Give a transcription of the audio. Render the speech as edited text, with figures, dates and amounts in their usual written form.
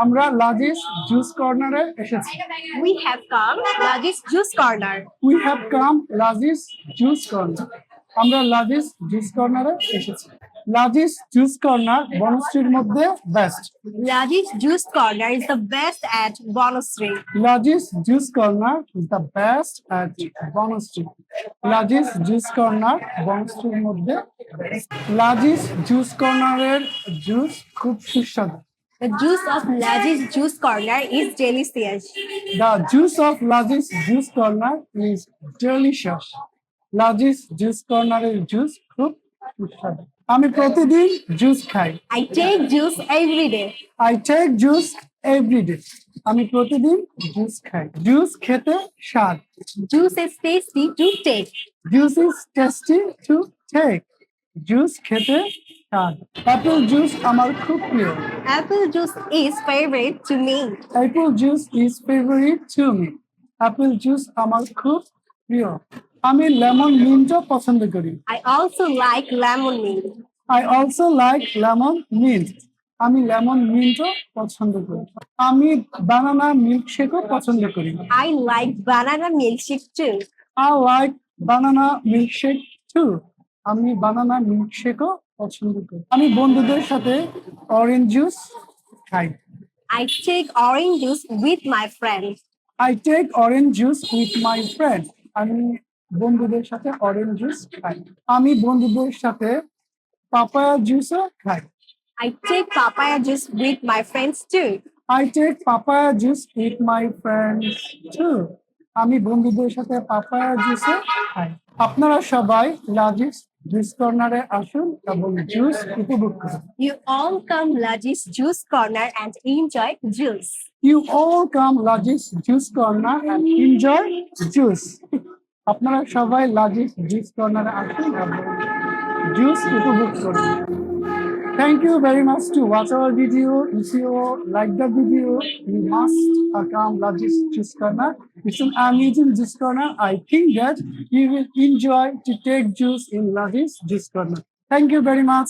আমরা লাজিস জুস কর্নারে এসেছি। We have come Laji's Juice Corner. We have come Laji's juice corner. আমরা লাজিস জুস কর্নারে এসেছি। লাজিস জুস কর্নার বনশ্রীর মধ্যে best. Laji's Juice Corner is the best at Bonusri. Laji's juice corner is the best at Banasree. Laji's juice corner বনশ্রীর মধ্যে best। Laji's juice কর্নারের juice খুব সুস্বাদু। The juice of Laji's Juice Corner is delicious. The juice of Laji's Juice Corner is delicious. Laji's Juice Corner এর juice খুব সুস্বাদু। আমি প্রতিদিন জুস খাই। I take juice every day. I take juice every day. আমি প্রতিদিন juice খাই। Juice খেতে স্বাদ। Juice is tasty to take. Juice is tasty to take. Juice খেতে স্বাদ। অ্যাপেল জুস আমার খুব প্রিয়। Apple juice is favorite to me. Apple juice is favourite to me. Apple juice আমার খুব প্রিয়। আমি লেমন মিন্টও পছন্দ করি। I also like lemon mint. I also like lemon mint. আমি লেমন মিন্টও পছন্দ করি। আমি বানানা মিল্কশেকও পছন্দ করি। I like banana milkshake too. I like banana milkshake too. আমি বানানা মিল্কশেকও পছন্দ করি। আমি বন্ধুদের সাথে অরেঞ্জ জুস খাই। I take orange juice with my friends. I take orange juice with my friends. আমি বন্ধুদের সাথে অরেঞ্জ জুস খাই। আমি বন্ধুদের সাথে পাপায়া জুসও খাই। I take papaya juice with my friends too. I take papaya juice with my friends too. আমি বন্ধুদের সাথে পাপায়া জুসও খাই। আপনারা সবাই লাজিস জুস কর্নারে আসুন এবং জুস উপভোগ করুন। You all come Laji's Juice Corner and enjoy juice. You all come Laji's Juice Corner and enjoy juice. আপনারা সবাই লাজিস জুস কর্নারে আসুন এবং জুস উপভোগ করুন। Thank you very much to watch our video. If you like the video, you must come Laji's Juice Corner. It's an amazing juice corner. I think that you will enjoy to take juice in Laji's Juice Corner. Thank you very much.